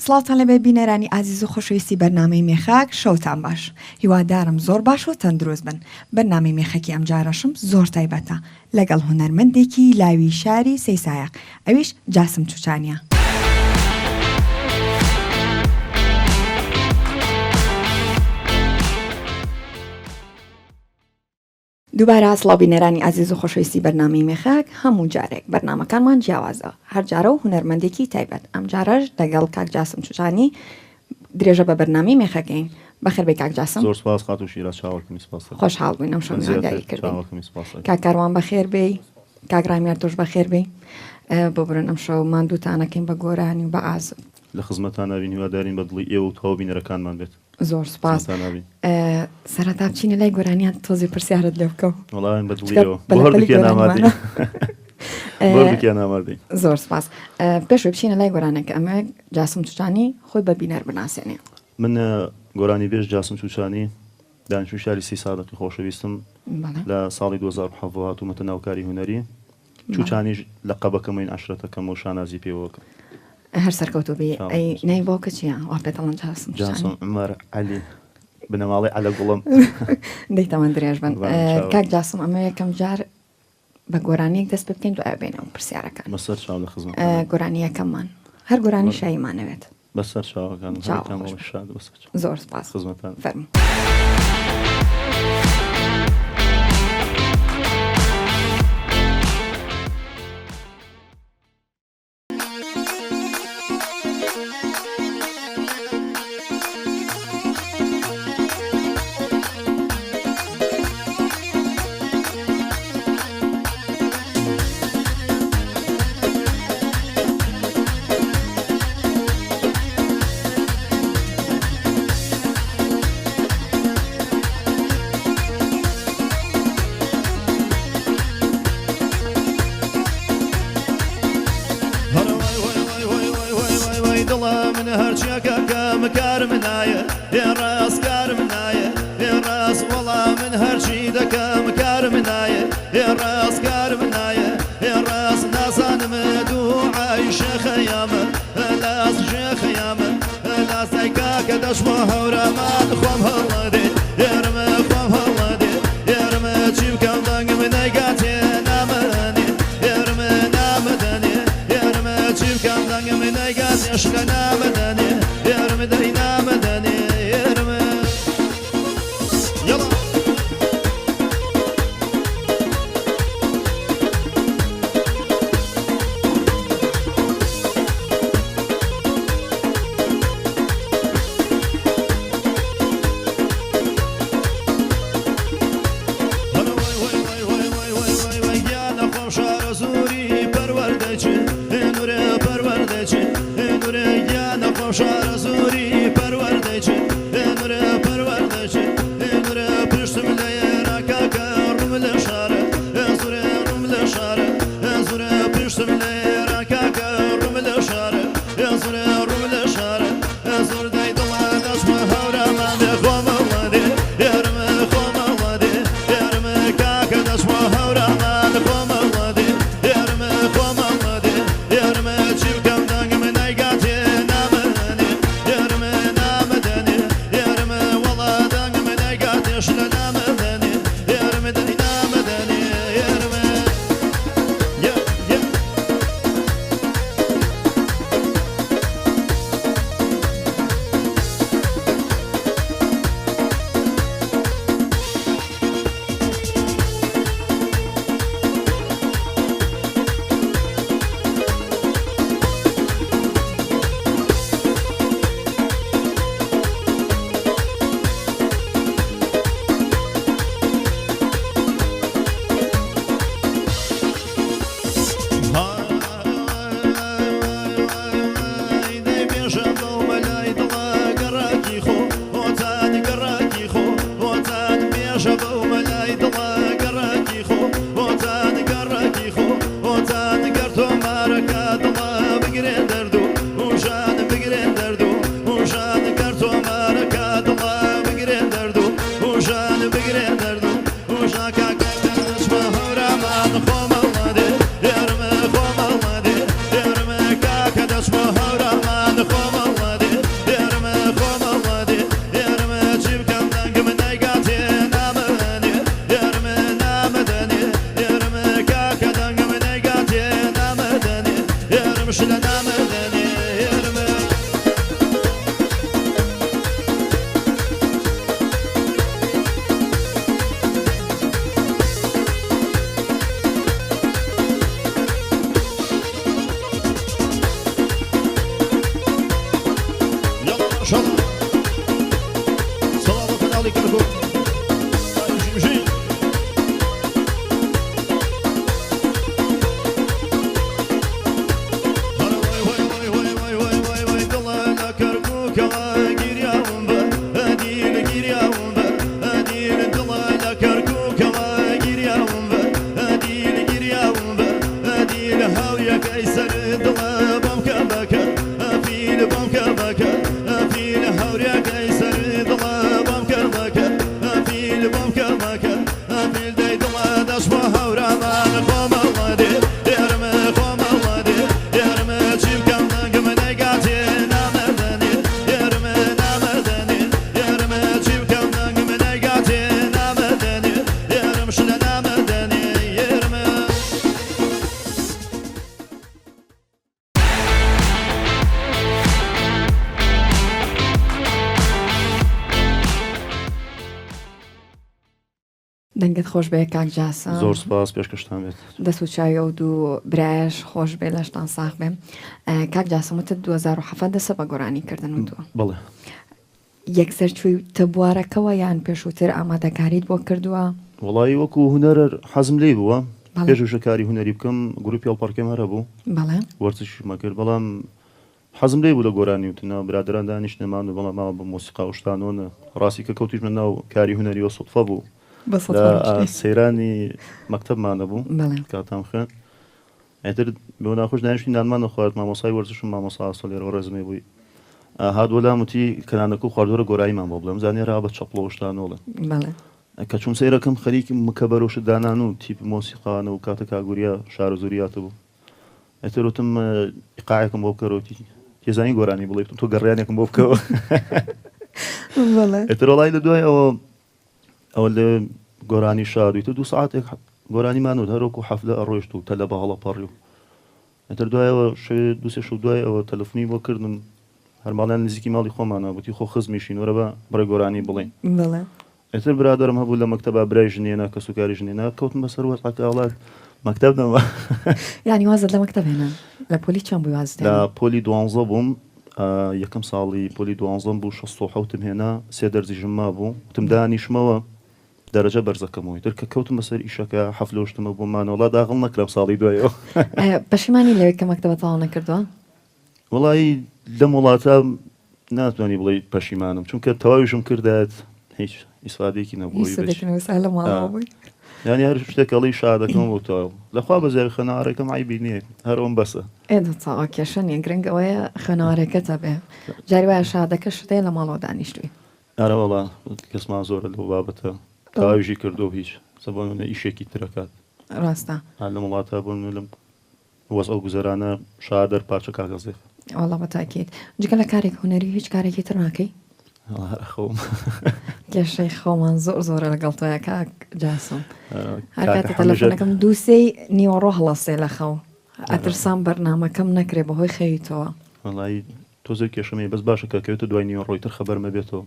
سڵاوتان لەبێ بینەرانی ئازیز و خۆشەویستی بەرنامەی مێخاک شەوتان باش. هیوادارم زۆر باش و تەندروست بن. بەرنامەی مێخەکی ئەم جارەشم زۆر تایبەتە لەگەڵ هونەرمەندێکی لاوی شاری سەیسایەق، ئەویش جاسم چوچانیە. دووبارە سڵاو بینەرانی ئازیز و خۆشەویستی بەرنامەی مێخاک، هەموو جارێک بەرنامەکانمان جیاوازە، هەر جارە و هونەرمەندێکی تایبەت. ئەم جارەش لەگەڵ کاک جاسم چوچانی درێژە بە بەرنامەی مێخەکەین. بەخێربێ کاک جاسم. زۆر سپاس خات و شیرە چاوەکەمی سپاس. خۆشحاڵ بووین ئەم شەو میوانگاری کردین. کاک کاروان بەخێربێی، کاک ڕامیار تۆش بەخێربێی. بۆ بڕن ئەم شەو ماندووتانەکەین بە گۆرانی و بە ئازب. لە خزمەتان ناوین، هیوادارین بە دڵی ئێوە و تەواو بینەرەکانمان بێت. زۆر سپاس. سەرەتا بچینە لای گۆرانیان تۆزی پرسیارت لێ بکەو. وەڵاوین بە دڵیەوە بەڵێکیان ئامادەین. زۆر سپاس. پێشوە بچینە لای گۆرانەکە ئەمە جاسم چوچانی خۆی بە بینەر بناسێنێ. من گۆرانی بێژ جاسم چوچانی دانیشتووی شاری سی سادەقی خۆشەویستم لە ساڵی 2007 هاتوومەتە ناوکاری هونەری. چوچانیش لە قەبەکەمەین عەشرەتەکەم و شانازی پێوەکە. هەر سەرکەوتو بێ ئەی نای بۆکە چییە؟ وا پێ دەڵێن جاسم عومەر عەلی بنەماڵی عەلە گوڵم. دەیتەوان درێژ بن. کاک جاسم ئەمە یەکەم جار بە گۆرانیەک دەست پێ بکەین دوای بێنەوە پرسیارەکان. بەسەر چاو لە خزمەت گۆرانی یەکەممان هەر گۆرانی شایمانەوێت. بەسەر چاوەکان زۆر سپاس. خزمەتان فەرموو. قيسر ضلبم كبكة في لبم كبكة في الهوريا قيسر ضلبم كبكة في لبم كبكة في الديد الله دشوا هورا ما نقوم الله دي يرم قوم الله دي يرم جيب كم نقم نقاتي نامدني يرم نامدني يرم جيب كم نقم نقاتي نامدني يرم شنا نامدني يرم دەنگت خۆش بێ کاک جاسم زۆر سپاس پێشکەشتان بێت دەست و چاویە و دوو برایش خۆش بێ لەشتان ساغ بێ کاک جاسموتت 2007 دەسە بە گۆرانیکردن و دووە بەڵێ یەکسەر چووی تە بوارەکەەوە یان پێشووتر ئامادەکاریت بۆ کردووە وڵی وەکو هوەر حەزم لێ بووە بەڵێ. پێش وشەکاری هوەری بکەم گروپی هەڵپەرکەم هەرە بوو بەڵێ وەرزشمە کرد بەڵام حەزم لێ بوو لە گۆرانی وتنە برادران دانیشتنەمان و بەڵام ماوە بە مۆسیقا وشتانۆنە ڕاستی کە کەوتیش من ناو کاری هوەری وە سوتفە بوو لە سەیرانی مەکتەبمانە بوو بەڵێ کاتام خوێن ئەتر بۆ ناخۆش دانیشتین دانمان نەخوارد مامۆسای وەرزشم مامۆسا ئاسۆلێرەوە ڕێزمێ بووی هادووە لاموتی کەنانەکە و خواردوەرە گۆراییمان بۆ بڵێم زانێ را بە چەپڵە وشتانۆڵە بەڵێ کە چوون سەیرەکەم خەریکی مکە بەرەوشت دانان و تیپ مۆسیقانە و کاتە کاگوریا شار و زوریاتە بوو ئەتروتم قاعەکەم بۆ بکەرەوەتی تێزانی گۆرانی بڵێ تۆ گەڕیانێکم بۆ بکەوە بەڵێ ئەترۆڵای لە دوای ئەوە لە گۆرانی شادویتە 2 ساعتێک گۆرانیمان و هەرۆکو حەفلە ئەڕۆیشت و تەلە بە هەڵە پەڕی و ئەتر دوایەوە دوسێ شو دوای ئەوە تەلەفۆنی بۆ کردم هەرماڵیان نزیکی ماڵی خۆمانە بوتی خۆ خزمیشین وەرە بە بڕێ گۆرانی بڵێن بەڵێ ئەتر برادرم هەبوو لە مەکتەبە برای ژنێنە کە سوکاری ژنێنە کەوتم بەسەر وەرقەکە ئاڵات مەکتەب نەوە یانی وازت لە مەکتەب هێنان لە پۆلی چەند بووی وازت لە پۆلی 12 بووم یەکەم ساڵی پۆلی 12 بوو 16 هێنا 3 دەرزی ژما بوو وتم دانیشمەوە دەرەجە بەرزەکەمەوەی تر کە کەوتم بەسەر ئیشەکە حەفلۆشتمە بۆمانەوەڵا داغڵ نەکرام ساڵی دوایەوە پەشیمانی لەوەی کە مەکتەبە تاڵ نەکردووە وڵی لەم وڵاتە ناتوانانی بڵێ پەشیمانم چونکە تەواویشم کردات هیچ ئیسفادێکی نەبووی لە ماڵەوە بووی یانی هەر شتێکەڵی شادەکەم بۆ تاو لەخوا بە زێر خەنارێکم ئایبی نییە هەرۆم بەسە ئێدە چاوا کێشە نیە گرنگەوەیە خوێنەوارەکەتە بێ جاری وایە شادەکە شتەیە لە ماڵەوە دانیشتووی ئارەوەڵا کەسمان زۆرە لەو بابەتە تاویژی کردو هیچ سەبوونە ئیشێکی ترەکات ڕاستە لە وڵاتە بوون لەم وەس ئەو گوزەرانە شادەر پارچە کاغەزێک وەڵا بەتاکیت جگە لە کارێک هوەری هیچ کارێکی تر ناکەی خۆم کێشەی خۆمان زۆر زۆرە لەگەڵ تۆیە کاک جاسم هەر کاتە تەلەفۆنەکەم دووسێی نیوەڕۆ هەڵەسێ لە خەو ئەترسام بەرنامەکەم نەکرێ بەهۆی خەویتەوە وڵی تۆزە کێشەمەی بەس باشە کە کەوێتە دوای نیوەڕۆی تر خەبەرمە بێتەوە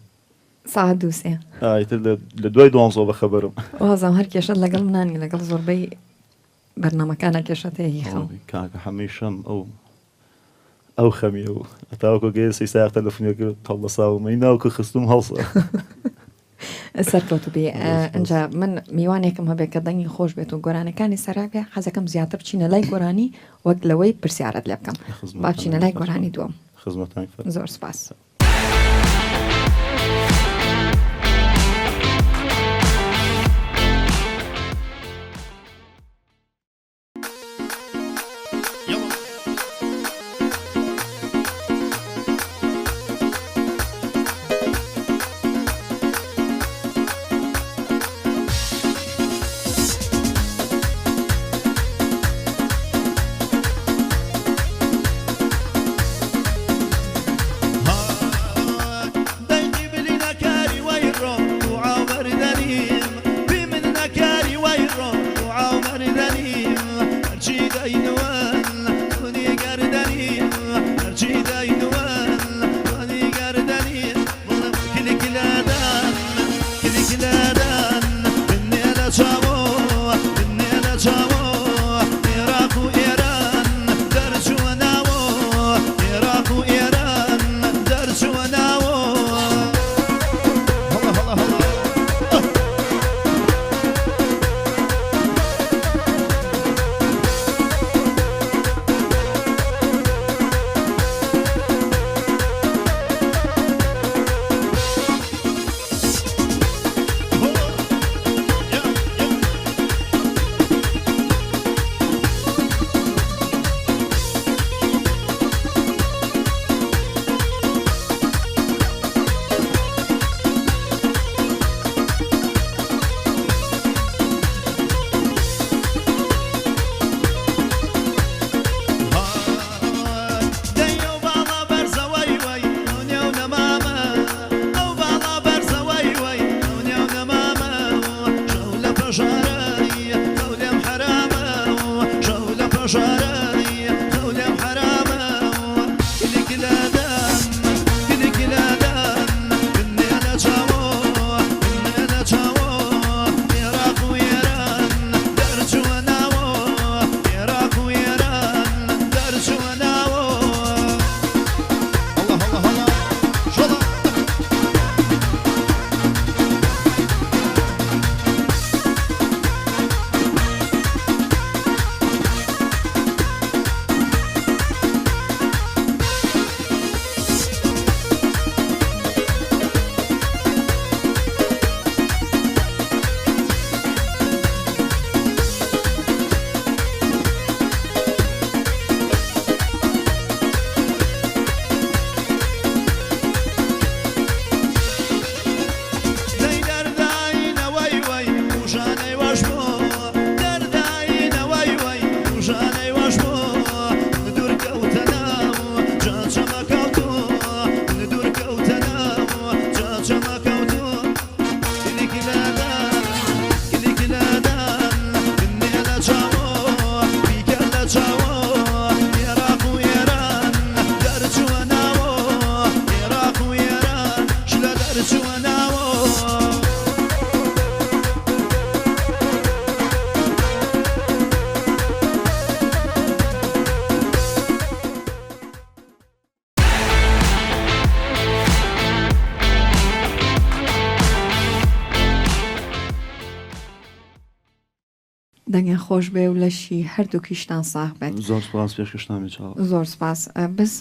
ساعت دووسێ ئایتر لە دوای دوانزۆ بە خەبەرم وازام هەر کێشت لەگەڵ منانی لەگەڵ زۆربەی بەرنامەکانە کێشەتەیەکی خەو کاکە هەمیشەم ئەو خەمیە و ئەتاوەکە گەی سی ساعت تەلەفۆنێک هەڵە ساومەی ناوکە خستم هەڵسە سەرکەوت بێ ئەجا من میوانێکم هەبێت کە دەنگی خۆش بێت و گۆرانەکانی سەراگە حەزەکەم زیاتر بچینە لای گۆرانی وەک لەوەی پرسیارەت لێ بکەم با بچینە لای گۆرانی دووەم خزمەتان زۆر سپاس. ها دەنگە خۆش بێ و لەشی هەردووکیشتان ساغ بێت. زۆر سپاس پێشکەشتامی چاوە. زۆر سپاس. بەس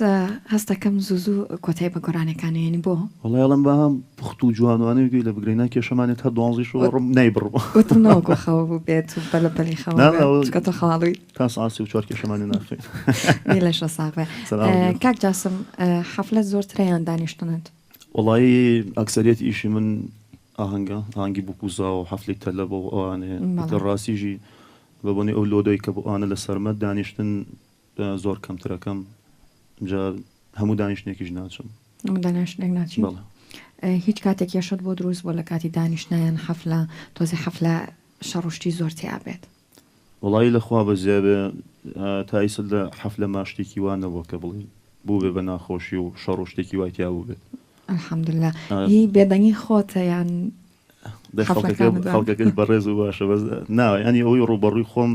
هەستەکەم زوو کۆتایی بە گۆرانەکانیانی بۆ وڵای ئەڵم بە هەم پخت و جوانوانەی گوی لە بگرینە کێشەمانێت هە دوانزیش و ڕم نەیبڕ وتمەوەکو خەوە بوو بێت و بەلە بەلی خەوەکە خاڵوی تا ساسی و چوار کێشەمانی ناخی لەشە ساغ بێ. کاک جاسم حەفلەت زۆرترەیان دانیشتنت؟ وڵایی ئەکسەریەت ئیشی من ئاهەنگی بکوزا و حەفلی تەلە بۆ ئەوانێ ڕاستیژی بە بۆنی ئەو لۆدۆی کە بۆ ئانە لە سەرمەت دانیشتن زۆر کەمترەکەم جا هەموو دانیشتێکیش ناچم. دانیشتێک ناچی؟ هیچ کاتێک یەشت بۆ دروست بۆ لە کاتی دانیشتنیان حەفلە تۆزی حەفلە شەڕشتی زۆر تیا بێت؟ وڵایی لەخوا بە زیابێ تا ئیسل لە حەفلە ماشتێکی وانەبوو کە بڵێ بوو بێ بە ناخۆشی و شەڕشتێکی وای تیا بوو بێت. الحەمدوللا. هی بێدەنگی خۆتە یان خەڵکەکەش بەڕێز و باشە بەس ناوە ینی ئەوەی ڕوبەڕووی خۆم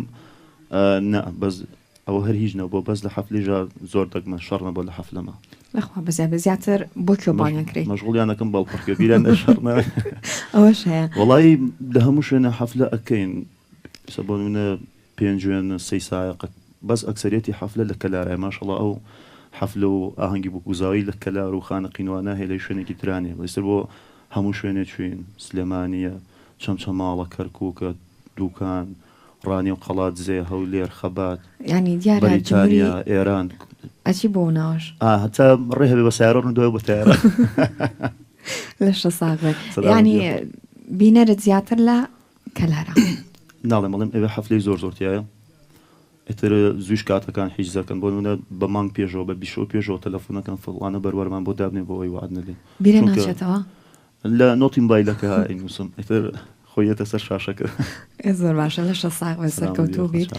بەس ئەوە هەر هیچ نەبوو بەس لە حەفلیژە زۆر دەگمە شەڕ نەبوو لە حەفلەمە. لەخوا بەزیابە زیاتر بۆ کێبانیان کرێت مەشغوڵیانەکەم بەڵپڕکە بیران شەڕ ئەوەش هەیە. وڵایی لە هەموو شوێنە حەفلە ئەەکەین سەبوونە پێنج وێن سەی سایقەت بەس ئەکسەریەتی حەفلە لە کەلارای ماشەڵڵا ئەو حەفلە و ئاهەنگی بکوزاوی لە کەلار و خانە قینوانە هەیە لە شوێنێکی ترانێ بەستر بۆ هەموو شوێنێ چوین سلێمانیە چەمچەماڵە کەرکووکە دووکان ڕانی و قەڵات زێ هەولێر خەبات ینی دیارە بەریتانیا ئێران ئەچی بۆ ناوەش هەتا ڕێ هەبێ بە سیارە ڕوودۆی بە تیارە لەشە ساغێت ینی بینەرت زیاتر لە کەلارە. ناڵێ مەڵێم ئێوە حەفلەی زۆر زۆرتیایە ئێتر زویش کاتەکان حیجزەکەن بۆ نمونە بە مانگ پێشەوە بە بیشۆ پێشەوە تەلەفۆنەکەن فڵانە بەروەرمان بۆ دابنێ بۆ ئەوی وعد نەدەین بیرە ناچێتەوە لە نۆتی مۆبایلەکە ئەینووسم ئێتر خۆیەتە سەر شاشەکە. زۆر باشە لەشە ساغ سەرکەوتوو بیت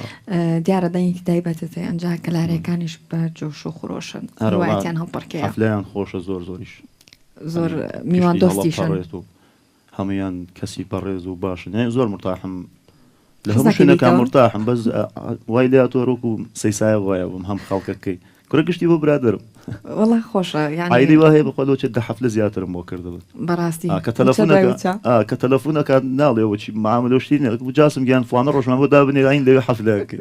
دیارە دەنگی تایبەتێ ئەنجا کەلارەکانیش بە جۆش و خۆشن ڕایەتیان هەڵپڕکەیە حەفلەیان خۆشە زۆر زۆریش زۆر میوان دۆستیشن هەمویان کەسی پەڕێز و باشن زۆر مرتاحم لە هەموو شوێنەکان مرتاحم بەس وای لێ تۆ ڕۆک و سەیسایە وایە بم هەم خەڵکەکەی کورە گشتی بۆ برادرم وڵا خۆشە یعنی وهەیە بەخۆلۆچێت دە حەفلە زیاترم بۆ کردبێت بەڕاستی کە تەلەفۆنەکان ناڵێەوەی معاملۆشتی جاسم گیان فلانە ڕۆژمان بۆ دابنێ ئاین لەوێ حەفلەکە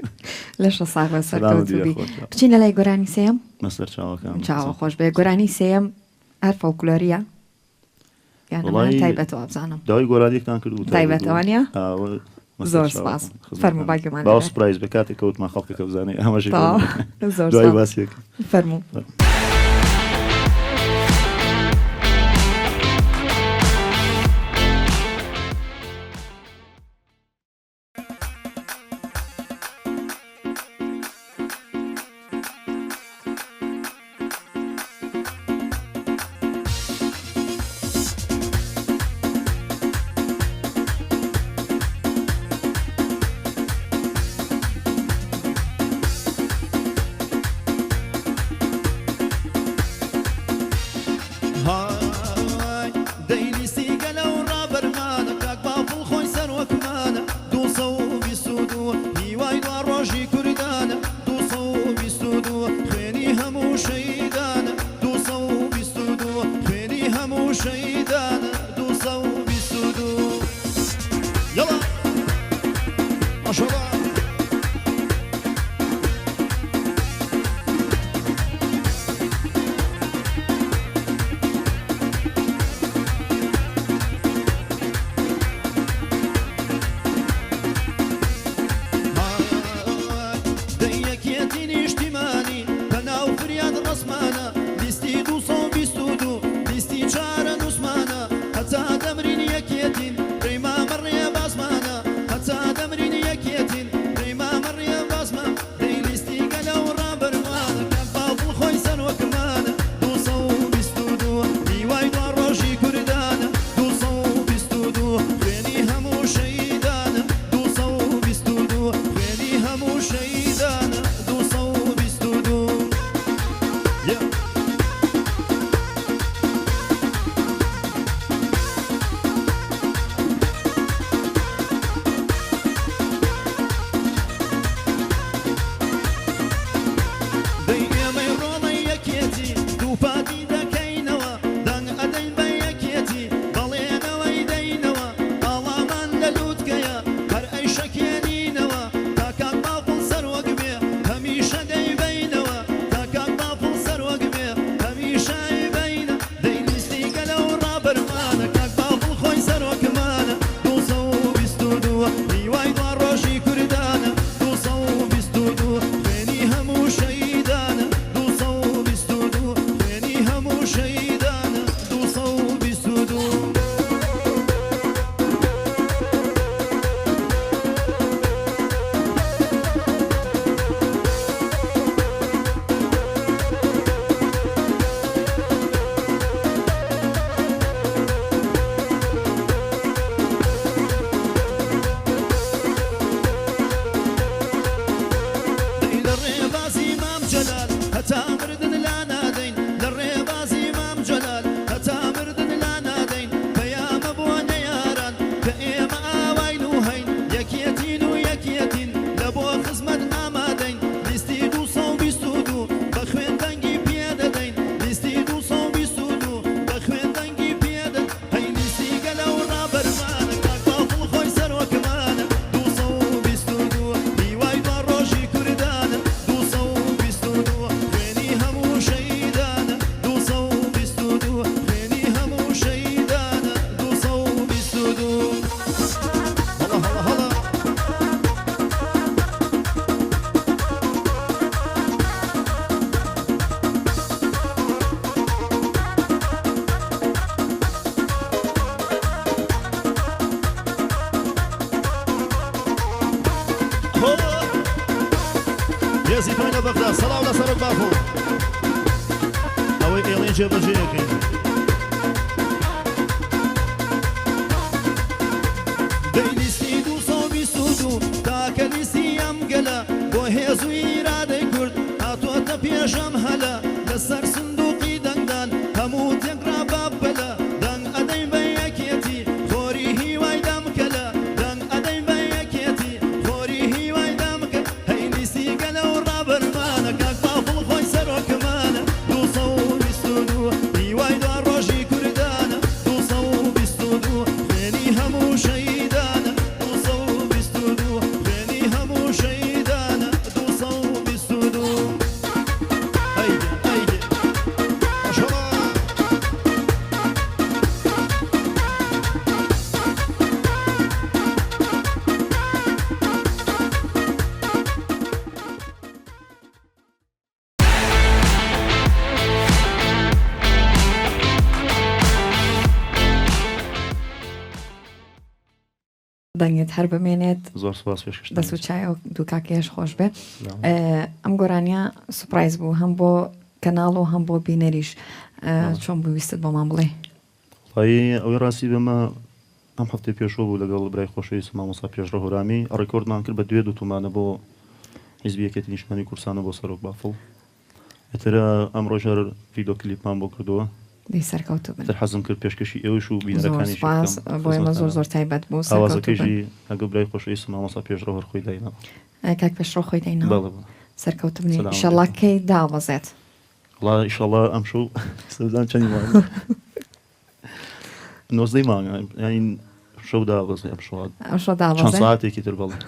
لەشە ساغ سەرکەوتوبی بچینە لای گۆرانی سێم مەسەر چاوەکان چاوە خۆش بێ گۆرانی سێم هەر فەڵکلۆریە تایبەتەوە بزانم داوای گۆرانیەکتان کرد و تایبەتەوانە زۆر سپاس فەرموو باگەمان باو سپرایز بە کاتێک کەوتمان خەڵکەکە بزانێ ئەمەژی دوای باسیەکە فەرموو. دەیەکێتی نیشتیمانی تەناو فریاد ڕسمە جلال هتا مردن لا نادين للريباز إمام جلال هتا مردن لا نادين بيام أبوان ياران كإيما آوين وهين يكيتين ويكيتين لبو خزمت آمادين لستيدو صوبي سودو بخوين دنگي بيادة دين لستيدو صوبي سودو بخوين دنگي بيادة هاي لستي قلو رابر مانك أكبافل خوي سر وكمانة دو صوبي سودو بيواي باروشي كردانة دو صوبي سودو خيني همو شيدانة دو صوبي سودو خيني همو شيدانة دو صوبي سودو هلا هلا هلا يزيد وين بغداد صلاة ولا سرق بافو أوي إيلين جيب جيكين ديليسي دو صوبي سودو تاكليسي يم قلا وهيزو إرادة كرد هاتو تبيشم هلا لسر صندوقي دندان هموت يقرا باب بلا دن أدين بيكيتي خوري هي وايدام كلا دن أدين بيكيتي خوري هي وايدام كلا هيليسي قلا ورابر مانك أكبافل خوي سرو كمانة دو صوبي سودو هي وايدا روشي كردانة دو صوبي سودو خيني همو شيدانة دو صوبي سودو خيني همو شيدانة دو صوبي سودو هيدي هيدي ما شاء الله دەنگت هەر بمێنێت زۆر سپاس پێشکەش دەست و چای و دوو کاکێش خۆش بێ ئەم گۆرانیا سوپرایز بوو هەم بۆ کەناڵ و هەم بۆ بینەریش چۆن بویستت بۆمان بڵێ والله ئەوەی ڕاستی بەمە ئەم هەفتەی پێشەوە بوو لەگەڵ برای خۆشەویست مامۆستا پێشڕە هۆرامی ڕێکۆردمان کرد بە دوێ دوتومانە بۆ حیزبی یەکێتی نیشتمانی کورسانە بۆ سەرۆک بافڵ ئێترە ئەم ڕۆژەر ڤیدۆ کلیپمان بۆ کردووە دی سەرکەوتو بن تر حەزم کرد پێشکەشی ئێوەش و زۆر بینەرەکانی سپاس بۆ ئێمە زۆر زۆر تایبەت بوو سەرکەوتو بن ئاوازەکەیژی ئەگە برای خۆشەویست مامۆستا پێشڕە هەر خۆی داینەوە کاک پێشڕۆ خۆی دەینەوە بەڵێ سەرکەوتو بنی سلام ئیشەڵڵا کەی داوەزێت والله ئیشەڵڵا ئەم شەو سەردان چەندی مانگە 19 مانگە یعنی شەو داوەزێ ئەم شەوە ئەم شۆ چەند داوەزێت ساعتێکی تر بەڵێ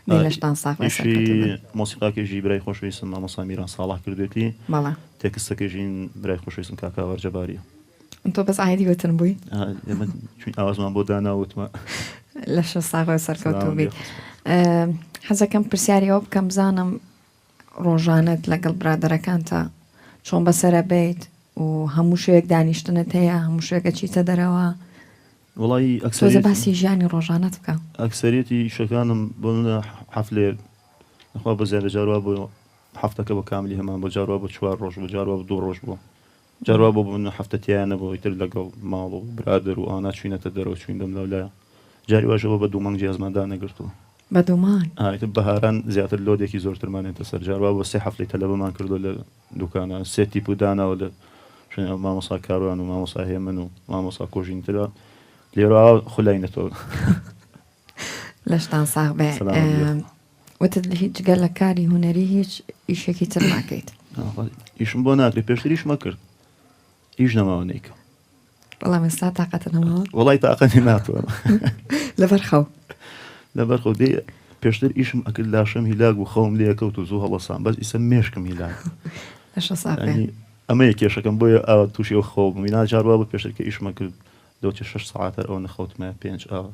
دی لەشتان ساق بە سەرکەوتو ئیشی بن مۆسیقاکێژی برای خۆشەویستم مامۆستا میران ساڵح کردوێتی بەڵێ تێکستەکەژین برای خۆشەویستم کاکا وەرجەباریە تۆ بەس ئاهێدی وتن بووی ئێمە چون ئاوازمان بۆ داناوتمە لە شە ساغی سەرکەوتو بیت حەزەکەم پرسیاریەوە بکەم بزانم ڕۆژانت لەگەڵ برادەرەکانتە چۆن بەسرە بیت و هەموو شوێک دانیشتنت هەیە هەموو شوێکە چیتە دەرەوە وڵی تۆزە باسی ژیانی ڕۆژانت بکە ئەکسەرەتی شەکانم بۆ منە حەفلێ نخوا بە زیادە جاروا بۆ هەفتەکە بە کاملی هەمان بۆ جاروا بە 4 ڕۆژ بۆ جاروا بە 2 ڕۆژ بوو جاروا بۆ منە هەفتەتیانە بۆ ئیتر لەگەڵ ماڵ و برادر و ئانا چوینەتە دەرەوە چویندەم لەولایە جاری واشەوە بە 2 مانگ جیازماندا نەگرتووە بە دوومان ئایتر بەهاران زیاتر لۆدێکی زۆرترمانێتە سەر جاروا بۆ 3 هەفتەی تەلەبەمان کردو لە دوکانە 3 تیپ و داناوە لە مامۆستا کاروان و مامۆستا هێمن و مامۆستا کۆژینترە لێرە خولاینەتەوە لەشتان ساغ بێ وتت هیچ گەل لە کاری هوەری هیچ ئیشێکی تر ناکەیت ئیشم بۆ ناکرێت پێشتریش مەکرد هیچ نەماوە نیکە بەڵام ئێستا تااقەتە نەماوە وڵی تاقەتی ناتوانم لەبەر خەو لەبەر خۆ دێ پێشتر ئیشم ئەکرد لاشەم هیلاک و خەوم لێکەوت و زوو هەڵەسان بەس ئیسە مێشکم هیلاک لەشە ساغ ئەمە کێشەکەم بۆیە ئاوا تووشی ئەو خەو مینا جاروا بە پێشترکە ئیشمە کرد دەوتێ 6 ساعتە ئەو نەخەوتمە 5 ئاوە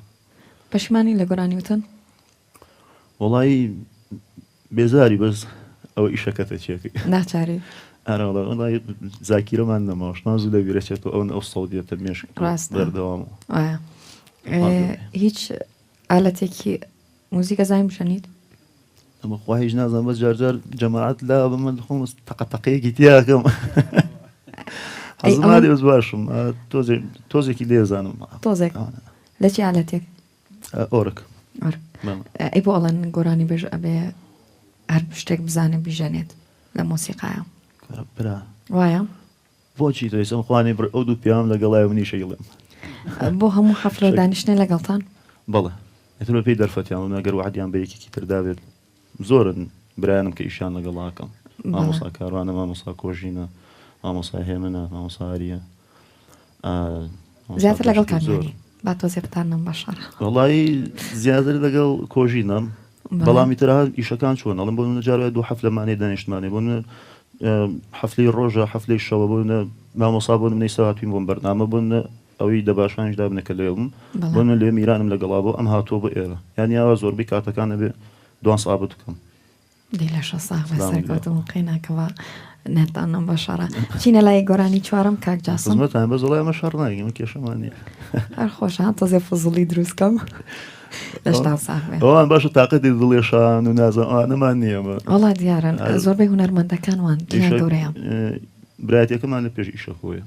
پەشیمانی لە گۆرانی وتن وڵی بێزاری بەس ئەوە ئیشەکەتە چێکی ناچاری ئەرەڵی زاکیرەمان نەماوەش نازوو لە بیرەچێتەوە ئەو ئەو سەودیێتە مێشک دەردەوام هیچ ئالەتێکی موزیکە زایم بشەنیت ئەمە خوا هیچ نازانم بەس جارجار جەماعەت لا بمە خۆم تەقەتەقەیەکی تیاکەم حەزمادی بەس باشم تۆزێکی لێزانم تۆزێک لە چی ئالەتێک ئۆرک ئەی بۆ ئەڵەن گۆرانی بێژ ئەبێ هەر شتێک بزانێ بیژەنێت لە مۆسیقایە برا وایە بۆچی تۆ ئێسم خوانێ بڕ ئەو دوو پیام لەگەڵای منی شەیڵم بۆ هەموو حەفلە دانیشتنە لەگەڵتان بەڵێ ئەتر پێی دەرفەتیان ئەگەر وعدیان بە یەکێکی تردا بێت زۆرن برایانم کە ئیشان لەگەڵاکەم مامۆسا کاروانە مامۆسا کۆژینە مامۆسا هێمنە مامۆساریە زیاتر لەگەڵ کامیانی با تۆزێ بتانم بەشارە وڵی زیاتر لەگەڵ کۆژینم بەڵامی ترها ئیشەکان چۆن ئەڵم بۆ نەجارە دوو حەفلەمانێ دانیشتمانێ بۆ حەفلەی ڕۆژە حەفلەی شەوە بۆ مامۆسا بۆ منەی سەهاتوین بۆم بەرنامە بۆ ئەوەی دەباشانشدا بنەکە لێبم بۆ لێ میرانم لەگەڵا بۆ ئەم هاتۆ بۆ ئێرە یانیاوە زۆربەی کاتەکانە بێ دوان سابت بکەم دی لە شە ساغ بەسەرکەوتم قیناکەوە نێتانم بەشارە چینە لای گۆرانی چوارم کاک جاسم خزمەتان بە زڵای ئەمە شەڕ ناگەی من کێشەمانە هەر خۆشان تۆزێ فزوڵی دروستکەم لەشتا ساغ ئەوان باشە تااقەتی دڵێشان و نازانەمان نییەمە وڵا دیارن زۆربەی هونەرمەندەکانوان گەورەیە برایەتەکەمان لە پێش ئیشە خۆیە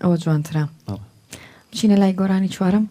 ئەوە جوانترە چینە لای گۆرانی چوارم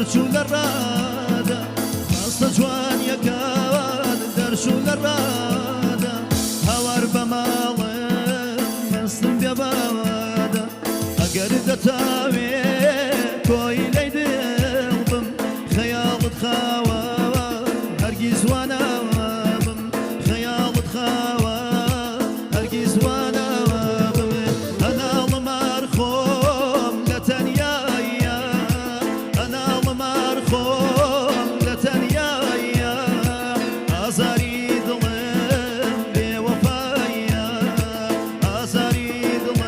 دەرچوو لە ڕادا هەستە جوانیەکان دەرچوو لە ڕادا هەوار بە ماڵم مەستم بێ باوادا ئەگەر دەتاوێ تۆی لەی دڵبم خەیاڵت خاوە هەرگیز واناوەبم خەیاڵت خاوە هەرگیز واناوەبم هەناڵم ئەرخۆم لە تەنیایە هەناڵم ئەرخۆم لە تەنیایە ئازاری دڵم بێوەفایە ئازاری دڵم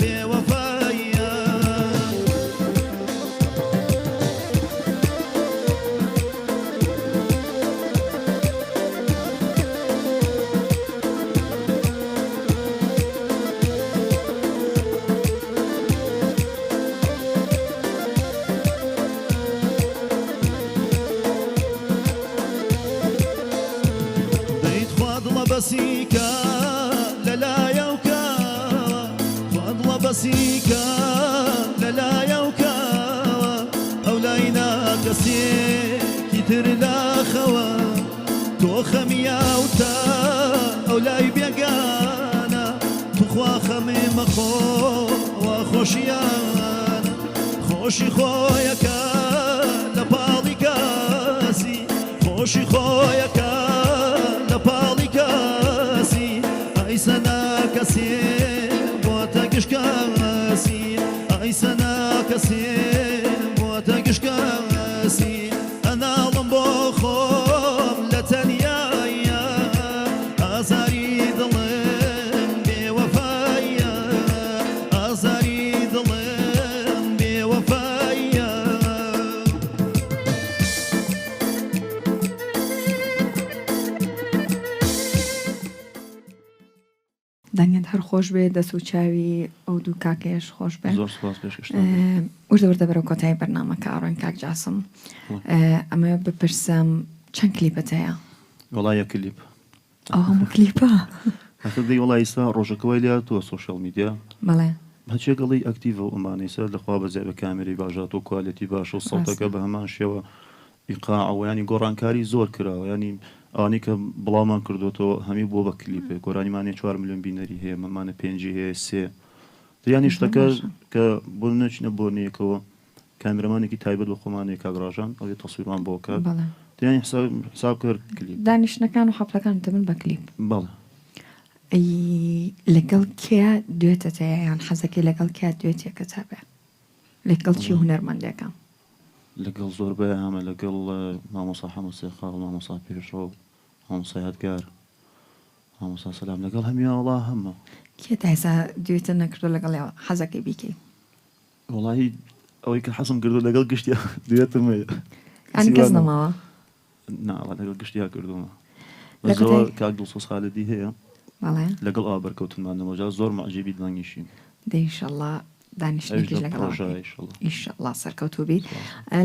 بێوەفایە دەیت خوادڵە بەسیکە لەلایەوکەوە خوادڵە بەسیکە لەلایەوکەوە ئەو لای ناکەسێکی تر لاخەوە تۆ خەمیاوتە ئەو لای بێگانە توخوا خەمی مەخۆوە خۆشیانە خۆشی خۆیەکە لە پاڵی کاسی خۆشی خۆیەکە لە پاڵی کاسی ئەیسە ناکەسێ بۆتە گشکاسی ئەیسە ناکەسێ بۆتە گشکاسی ئەناڵم بۆ خۆم لە تەنیایە ئازاری دڵم بێوەفایە ئازاری دڵم بێوەفایە دەنگت هەر خۆش بێ دەست و چاوی ئەو دوو کاکەیەش خۆش بێ زۆر سپاس پێشکەشتان وردە بەرەو کۆتایی بەرنامەکە ئاڕۆین کاک جاسم ئەمە بپرسم چەند کلیپت هەیە وەڵای کلیپ ئەو هەموو کلیپە ئەخر دەی وەڵای ئێستا ڕۆژەکەوەی لە تۆ سۆشیال میدیا بەڵێ هەچێکەڵی ئەکتیڤە و ئەمانەیسە لەخوا بەزای بە کامێری باشات و کوالیتی باش و سەڵتەکە بە هەمان شێوە ئیقاع ینی گۆڕانکاری زۆر کراوە ینی ئانی کە بڵاومان کردوەوە هەمی بۆ بە کلیپێ گۆرانیمانێ 4 میلیۆن بینەری هەیە مەمانە 5 هەیە 3 دەیانی شتەکە کە بۆ نەچنە بۆنیەکەوە کامێرەمانێکی تایبەت بە خۆمانەیە کاگڕاژان ئەوێ تەسویرمان بۆ کات بەڵێ دەیانی حساب کرد کلیپ دانیشتەکان و حەفلەکان دەبن بە کلیپ بەڵێ لەگەڵ کێ دوێتە یان حەزەکەی لەگەڵ کات دوێتێکە چابێ لەگەڵ چی هونەرمەندەکەم لەگەڵ زۆربەیە هەمە لەگەڵ مامۆسا حەمەسێ خاڵ مامۆسا پێشڕۆ مامۆسا یادگار مامۆسا سەلام لەگەڵ هەمیان وڵا هەمە کێ تایسا دوێتە نەکردو لەگەڵ حەزەکەی بیکەی وڵی ئەوەی کە حەسم کردو لەگەڵ گشتیا دوێتم ئەنی کەس نەماوە ناوە لەگەڵ گشتیا کردومە لەگەڵ زۆر کاک دڵسۆز خالدی هەیە بەڵێ لەگەڵ ئابەرکەوتنمان نەمەجا زۆر مەعجێبی دڵانگیشین دەیشەڵڵا دانیشتێکیش ئەویش لە لەگەڵ پرۆژە ئیشەڵڵا سەرکەوتوبی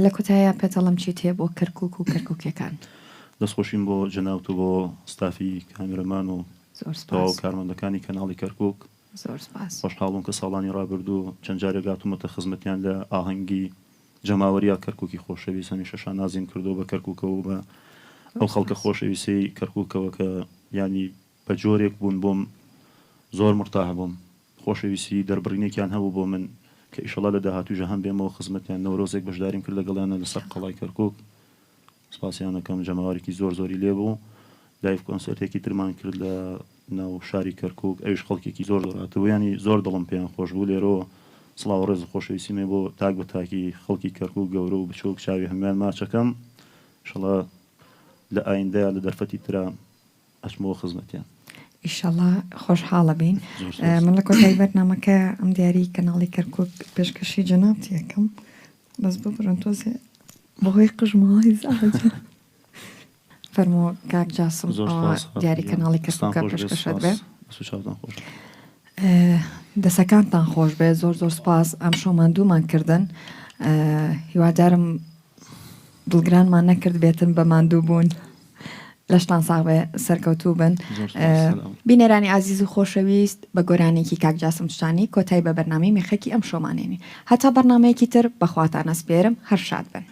لە کۆتایە پێتەڵم چیت هەیە بۆ کەرکک و کەرکووکەکان دەستخۆشین بۆ جەناوت و بۆ ستافی کامێرەمان و زۆر تەواو سپاس کارمەندەکانی کەناڵی کەرکک زۆر سپاس خۆشحاڵم کە ساڵانی ڕابردوو چەند جارێک گاتومەتە خزمەتیان لە ئاهەنگی جەماوەریە کەرکووکی خۆشەویست هەمیشەشان نازین کردو بە کەرکووکەوە بە ئەو خەڵکە خۆشەویستی کەرکووکەوە کە ینی بە جۆرێک بوون بۆم زۆر مرتاح بووم خۆشەویستی دەربڕینێکیان هەبوو بۆ من کە ئیشەڵا لە داهاتووژە هەم بێمەوە خزمەتیان نەورۆزێک بەشداریم کرد لەگەڵیانە لەسەر قەڵای کەرکووک سپاسیانەکەم جەماوارێکی زۆری لێبوو لایف کۆنسەرتێکی ترمان کرد لە ناو شاری کەرکووک ئەوش خەڵکێکی زۆر دەڕاتەوە ینی زۆر دڵم پێیان خۆش بوو لێرەوە سڵاو ڕێز خۆشەویستیمێ بۆ تاک بە تاکی خەڵکی کەرکووک گەورە و بچووک چاوی هەمان ماچەکەم شڵا لە ئایندەیە لە دەرفەتی ترا ئەچمەوە خزمەتیان ئیشەڵڵا خۆشحاڵە بین من لە کۆتایی بەرنامەکە ئەم دیاری کەناڵی کەرکووک پێشکەشی جەنابەتیەکەم بەس ببڕن تۆزێ بەهۆی قژمەڵی زاحمەتە فەرمۆ کاک جاسم دیاری کەناڵی کەرکووکە پێشکەشت بێ دەسەکانتان خۆش بێ زۆر سپاس ئەم شۆمان دوومان کردن هیوادارم دڵگرانمان نەکرد بێتن بە ماندوو بوون لەشتان ساغ سەرکەوتوو بن بینێرانی عزیز و خۆشەویست بە گۆرانێکی کاک جاسم تووشانی کۆتایی بە بەرنامەی میخەکی ئەم شۆمانێنی هەتا بەرنامەیەکی تر بەخواتان ئەسپێرم هەر شاد بن.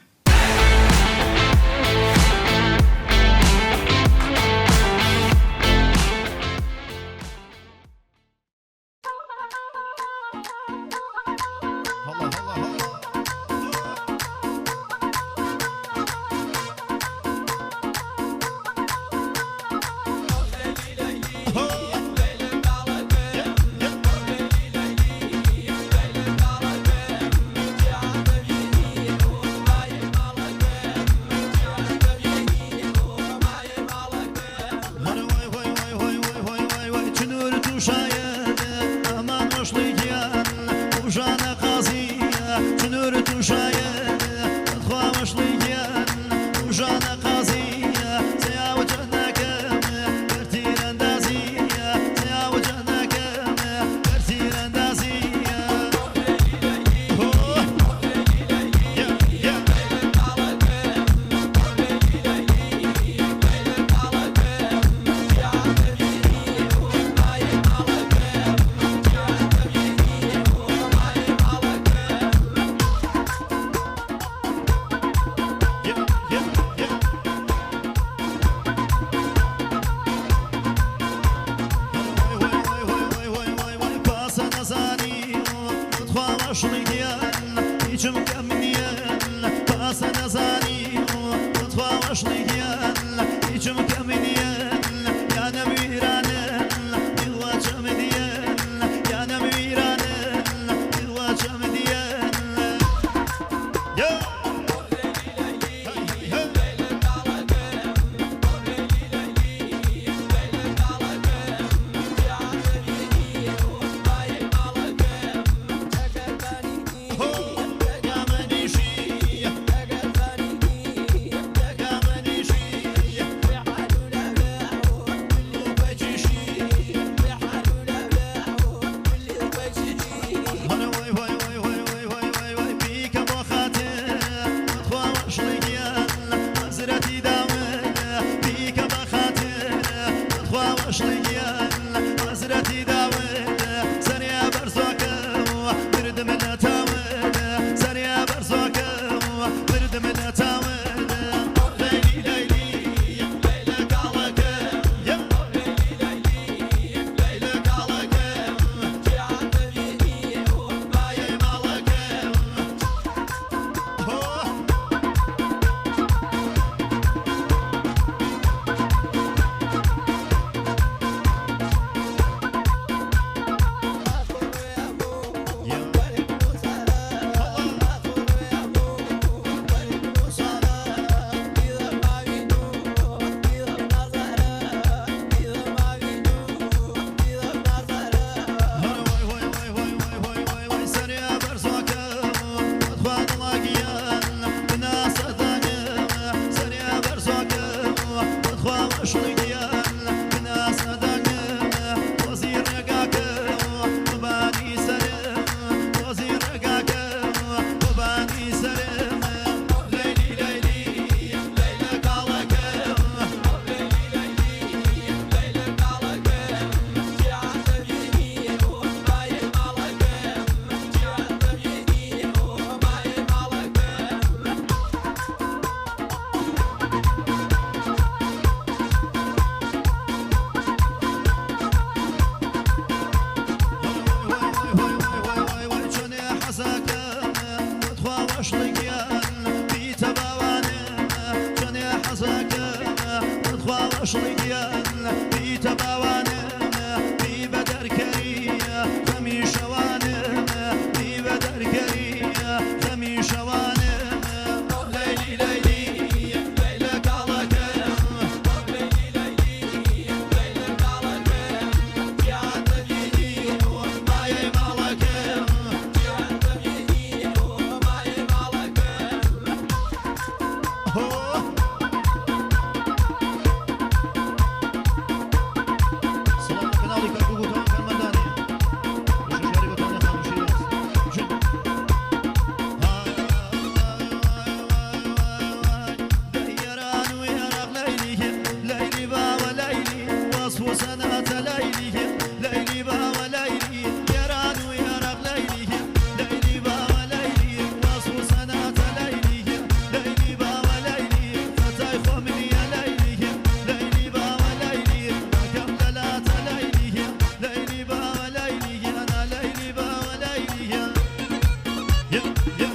يب